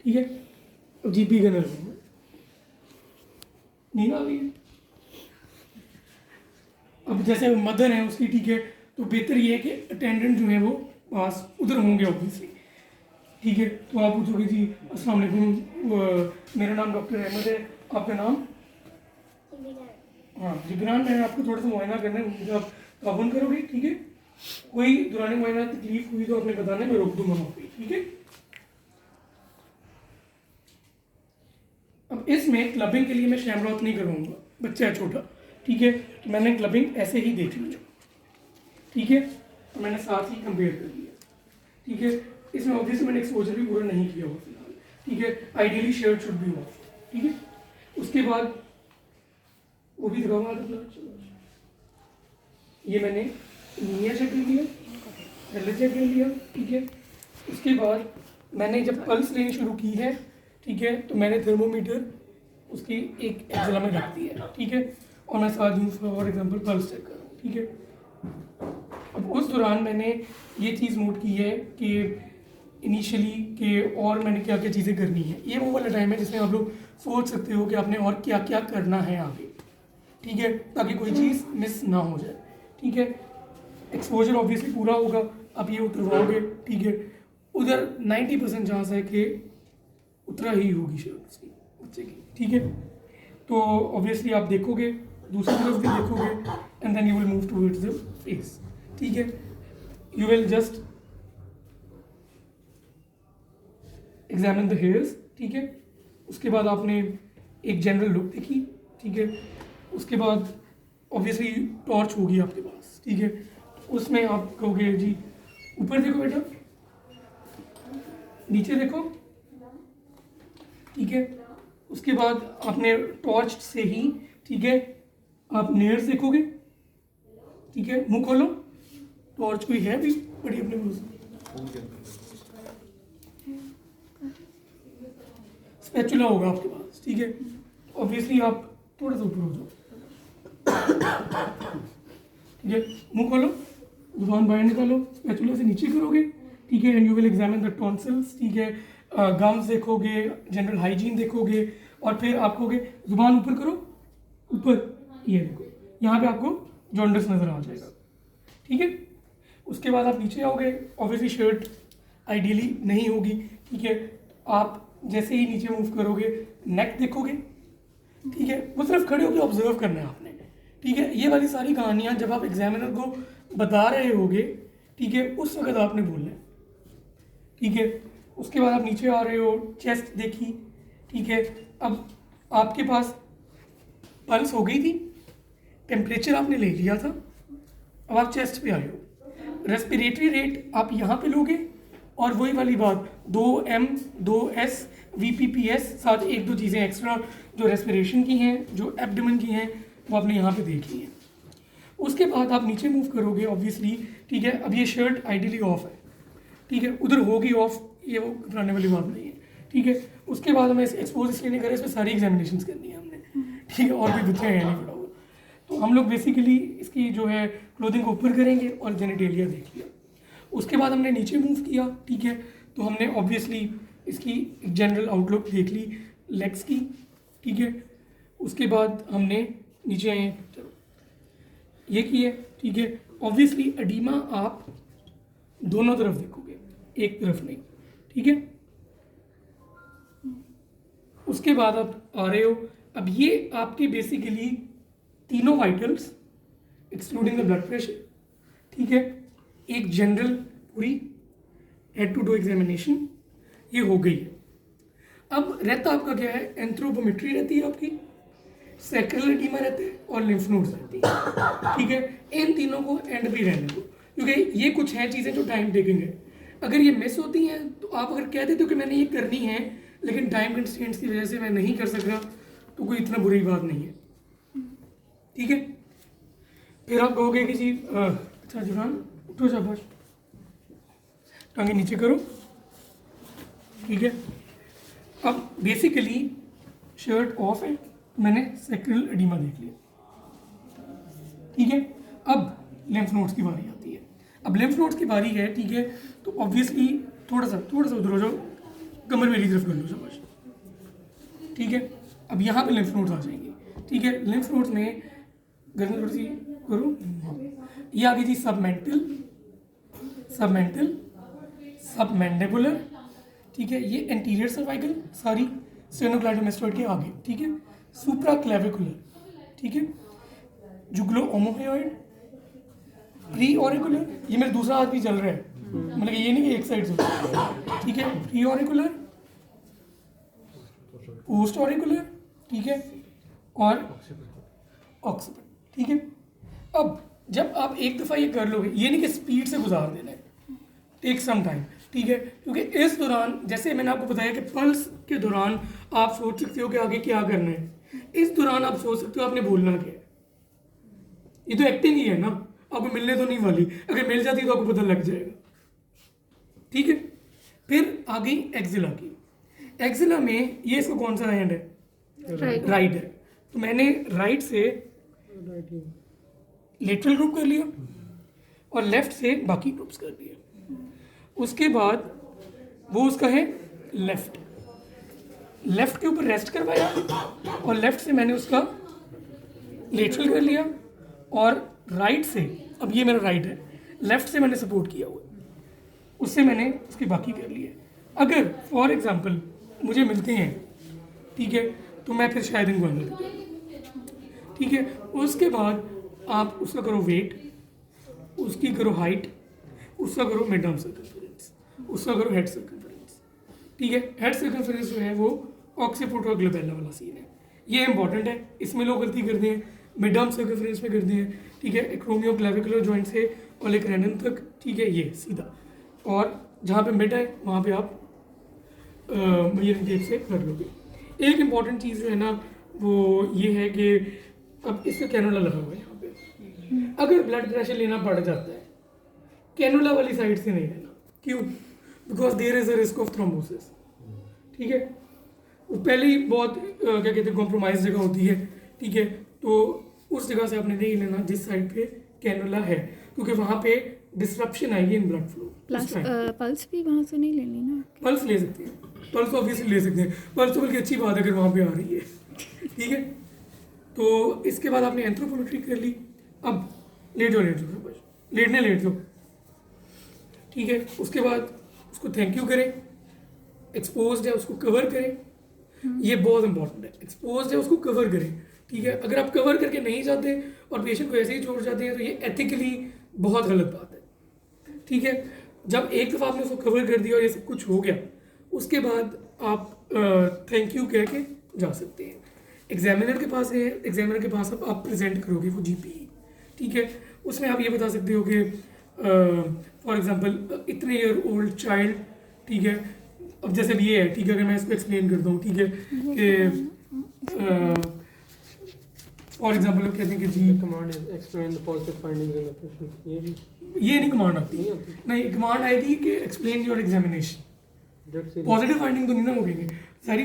ठीक है। अब जीपी करने लगूंगा। नींद आ गई है। अब जैसे मदर है उसकी, ठीक है, तो बेहतर ये है कि अटेंडेंट जो है वो पास उधर होंगे ऑब्वियसली। ठीक है, तो आप पूछोगे जी अस्सलाम वालेकुम, मेरा नाम डॉक्टर अहमद है, आपका नाम? हाँ जिब्रान, मैंने आपको थोड़ा सा मुआयना करना है, मुझे आप ताबन करोगे, ठीक है? कोई दौरान मुआयना तकलीफ हुई तो आपने बताना है, मैं रोक दूंगा वहाँ पे, ठीक है? अब इसमें क्लबिंग के लिए मैं शैमरॉत नहीं करवाऊंगा, बच्चा है छोटा, ठीक है, तो मैंने क्लबिंग ऐसे ही देख ली, ठीक है, तो मैंने साथ ही कंपेयर कर दिया, ठीक है। इसमें ऑब्वियसली मैंने एक्सपोजर भी पूरा नहीं किया हुआ फिलहाल, ठीक है। Ideally shirt should be of, ठीक है। उसके बाद वो भी दिखाऊंगा, ये मैंने नीया चेक कर लिया, एल चेक कर लिया, ठीक है। उसके बाद मैंने जब पल्स लेनी शुरू की है, ठीक है, तो मैंने थर्मोमीटर उसकी एक एक्जला में रख दिया है, ठीक है, और मैं साथ ही फॉर एग्जांपल पल्स चेक कर रहा हूँ, ठीक है। अब उस दौरान मैंने ये चीज़ नोट की है कि इनिशियली कि और मैंने क्या क्या चीज़ें करनी है। ये वो वाला टाइम है जिसमें आप लोग सोच सकते हो कि आपने और क्या क्या करना है आगे, ठीक है, ताकि कोई चीज़ मिस ना हो जाए, ठीक है। एक्सपोजर ऑब्वियसली पूरा होगा, आप ये उतरवाओगे, ठीक है। उधर 90% चांस है कि उतरा ही होगी शर्ट उसकी बच्चे की, ठीक है। तो ऑब्वियसली आप देखोगे, दूसरी तरफ भी देखोगे, and then you will move towards the face, ठीक है। You will just examine the hairs, ठीक है। उसके बाद आपने एक जनरल लुक देखी, ठीक है। उसके बाद ऑब्वियसली टॉर्च होगी आपके पास, ठीक है। उसमें आप कहोगे जी ऊपर देखो बेटा, नीचे देखो, ठीक है। उसके बाद आपने टॉर्च से ही, ठीक है, आप नेयर्स देखोगे, ठीक है। मुंह खोलो, टॉर्च कोई है भी बड़ी अपने मुंह से, स्पैचुला होगा आपके पास, ठीक है। ऑब्वियसली आप थोड़ा सा ऊपर हो जाओ, ठीक है। मुंह खोलो, जुबान बाहर निकालो, स्पैचुला से नीचे करोगे, ठीक है। And you will examine the tonsils, ठीक है। गम्स देखोगे, जनरल हाइजीन देखोगे, और फिर आप कहोगे जुबान ऊपर करो, ऊपर, ये देखो, यहाँ पे आपको जॉन्डिस नजर आ जाएगा, ठीक है। उसके बाद आप नीचे आओगे, ऑब्वियसली शर्ट आइडियली नहीं होगी, ठीक है। आप जैसे ही नीचे मूव करोगे, नेक देखोगे, ठीक है। वो सिर्फ खड़े होकर ऑब्जर्व करना है आपने, ठीक है। ये वाली सारी कहानियाँ जब आप एग्जामिनर को बता रहे होगे, ठीक है, उस वक्त आपने बोलना है, ठीक है। उसके बाद आप नीचे आ रहे हो, चेस्ट देखी, ठीक है। अब आपके पास पल्स हो गई थी, टेम्परेचर आपने ले लिया था, अब आप चेस्ट पे आए हो। रेस्पिरेटरी रेट आप यहाँ पे लोगे, और वही वाली बात 2M 2S VPPS, साथ एक दो चीज़ें एक्स्ट्रा जो रेस्पिरेशन की हैं, जो एब्डोमेन की हैं, वो आपने यहाँ पे देख ली है। उसके बाद आप नीचे मूव करोगे ऑब्वियसली, ठीक है। अब ये शर्ट आइडियली ऑफ है, ठीक है, उधर होगी ऑफ, ये वो घबराने वाली बात नहीं है, ठीक है। उसके बाद हमें एक्सपोज इसलिए नहीं करें, इसमें सारी एग्जामिनेशन करनी है हमने, ठीक है, और भी दुनिया है नहीं पड़ा हुआ। तो हम लोग बेसिकली इसकी जो है क्लोथिंग को ऊपर करेंगे और जेनिटेलिया देख लिया। उसके बाद हमने नीचे मूव किया, ठीक है, तो हमने ऑब्वियसली इसकी जनरल आउटलुक देख ली लेग्स की, ठीक है। उसके बाद हमने नीचे आए, चलो ये किए, ठीक है। ऑब्वियसली एडिमा आप दोनों तरफ देखोगे, एक तरफ नहीं, ठीक है। उसके बाद आप आ रहे हो, अब ये आपके बेसिकली तीनों vitals excluding the blood pressure, ठीक है, एक जनरल पूरी हेड टू टो एग्जामिनेशन ये हो गई है। अब रहता आपका क्या है, एंथ्रोपोमेट्री रहती है आपकी, सैक्रल एडिमा रहता है, और लिम्फ नोड्स रहती है, ठीक है। इन तीनों को एंड पे रहने दो, क्योंकि ये कुछ हैं चीज़ें जो टाइम टेकिंग है। अगर ये मिस होती हैं तो आप अगर कह देते हो कि मैंने ये करनी है लेकिन टाइम कंस्ट्रेंट्स की वजह से मैं नहीं कर सक रहा, तो कोई इतना बुरी बात नहीं है, ठीक है। फिर आप कहोगे कि जी अच्छा जुरान उठो, शाबाश, टांगे नीचे करो, ठीक है। अब बेसिकली शर्ट ऑफ है, मैंने सैक्रल एडिमा देख लिया, ठीक है। अब लिम्फ नोड्स की बारी आती है। अब लिम्फ नोड्स की बारी है, ठीक है, तो ऑब्वियसली थोड़ा सा उधर हो जाओ, कमर मेरी तरफ कर लो शाबाश, ठीक है। अब यहाँ पे लिम्फ नोड्स आ जाएंगे, ठीक है। लिम्फ नोड्स में गर्दन थोड़ी सी करो, ये आ गई जी सबमेंटल, सबमेंटल, सबमैंडिबुलर, ठीक है। ये एंटीरियर सर्वाइकल, सॉरी स्टेनोक्लेडोमास्टोइड के आगे, ठीक है। सुप्रा क्लेविकुलर, ठीक है। जुगलो ओमोहेड, प्री ऑरिकुलर, ये मेरा दूसरा हाथ भी चल रहा है, मतलब ये नहीं कि एक साइड से, ठीक है। प्री ऑरिकुलर, पोस्ट ऑरिकुलर, ठीक है, और ऑक्सीपिट, ठीक है। अब जब आप एक दफ़ा ये कर लोगे, ये नहीं कि स्पीड से गुजार देना है, टेक सम टाइम, ठीक है। क्योंकि इस दौरान जैसे मैंने आपको बताया कि पल्स के दौरान आप सोच सकते हो कि आगे क्या करना है, इस दौरान आप सोच सकते हो आपने बोलना क्या है। ये तो एक्टिंग ही है ना, आपको मिलने तो नहीं वाली, अगर मिल जाती तो आपको पता लग जाएगा, ठीक है। फिर आ गई एक्जिला की, एक्जिला में ये इसका कौन सा हैंड है, राइट है, तो मैंने राइट से लेटरल ग्रुप कर लिया और लेफ्ट से बाकी ग्रुप्स कर दिए। उसके बाद वो उसका है लेफ्ट, लेफ्ट के ऊपर रेस्ट करवाया और लेफ्ट से मैंने उसका लेटरल कर लिया और राइट से, अब ये मेरा राइट है, लेफ्ट से मैंने सपोर्ट किया हुआ, उससे मैंने उसके बाकी कर लिए। अगर फॉर एग्जांपल मुझे मिलते हैं, ठीक है, तो मैं फिर शायद इनको अंदर कर दूं, ठीक है। उसके बाद आप उसका करो वेट, उसकी करो हाइट, उसका करो मिड आर्म सर्कमफेरेंस, उसका करो हेड सर्कमफेरेंस, ठीक है। हेड सर्कमफेरेंस जो है वो ऑक्सीपिट और ग्लोबेला वाला सीन है, ये इंपॉर्टेंट है, इसमें लोग गलती करते हैं, मिड आर्म सर्कमफेरेंस में करते हैं, ठीक है। एक्रोमियो क्लेविकुलर जॉइंट से ओलेक्रेनम तक, ठीक है, ये सीधा, और जहाँ पे मिड है वहाँ पे आप मेजरिंग टेप से कर लोगे। एक इम्पॉर्टेंट चीज़ जो है ना वो ये है कि अब इसका कैनोला लगा हुआ है यहाँ पे, अगर ब्लड प्रेशर लेना पड़ जाता है कैनोला वाली साइड से नहीं लेना, क्यों, because there is a risk of thrombosis, ठीक है। वो पहले ही बहुत क्या कहते हैं कॉम्प्रोमाइज जगह होती है, ठीक है, तो उस जगह से आपने नहीं लेना जिस साइड पे कैनोला है, क्योंकि वहाँ पे डिस्ट्रप्शन आएगी in blood flow. Plus pulse भी वहाँ से नहीं लेनी ना, पल्स ले सकते हैं, पल्स ऑब्वियसली ले सकते हैं, पल्स तो बल्कि अच्छी बात है अगर वहाँ पे आ रही है, ठीक है। तो इसके बाद आपने एंथ्रोपोमेट्री कर ली, अब लेट जाओ लेटने लेट जाओ, ठीक है। उसके बाद उसको थैंक यू करें, एक्सपोज्ड है उसको कवर करें, ये बहुत इंपॉर्टेंट है, एक्सपोज्ड है उसको कवर करें, ठीक है। अगर आप कवर करके नहीं जाते और पेशेंट को ऐसे ही छोड़ जाते हैं तो ये एथिकली बहुत गलत बात है, ठीक है। जब एक दफ़ा आपने उसको कवर कर दिया और ये सब कुछ हो गया, उसके बाद आप थैंक यू कह के जा सकते हैं। एग्जामिनर के पास है, एग्जामिनर के पास अब आप प्रेजेंट करोगे वो जीपी, ठीक है। उसमें आप ये बता सकते हो कि फॉर एग्जांपल इतने ईयर ओल्ड चाइल्ड, ठीक है, अब जैसे भी ये है, ठीक है, अगर मैं इसको एक्सप्लेन करता हूँ, ठीक है, कि फॉर एग्जांपल लोग कहते हैं कि जी command is explain the positive findings in the patient, ये नहीं कमांड आती है, नहीं कमांड आएगी कि explain your examination, positive finding तो नहीं ना होगी, सारी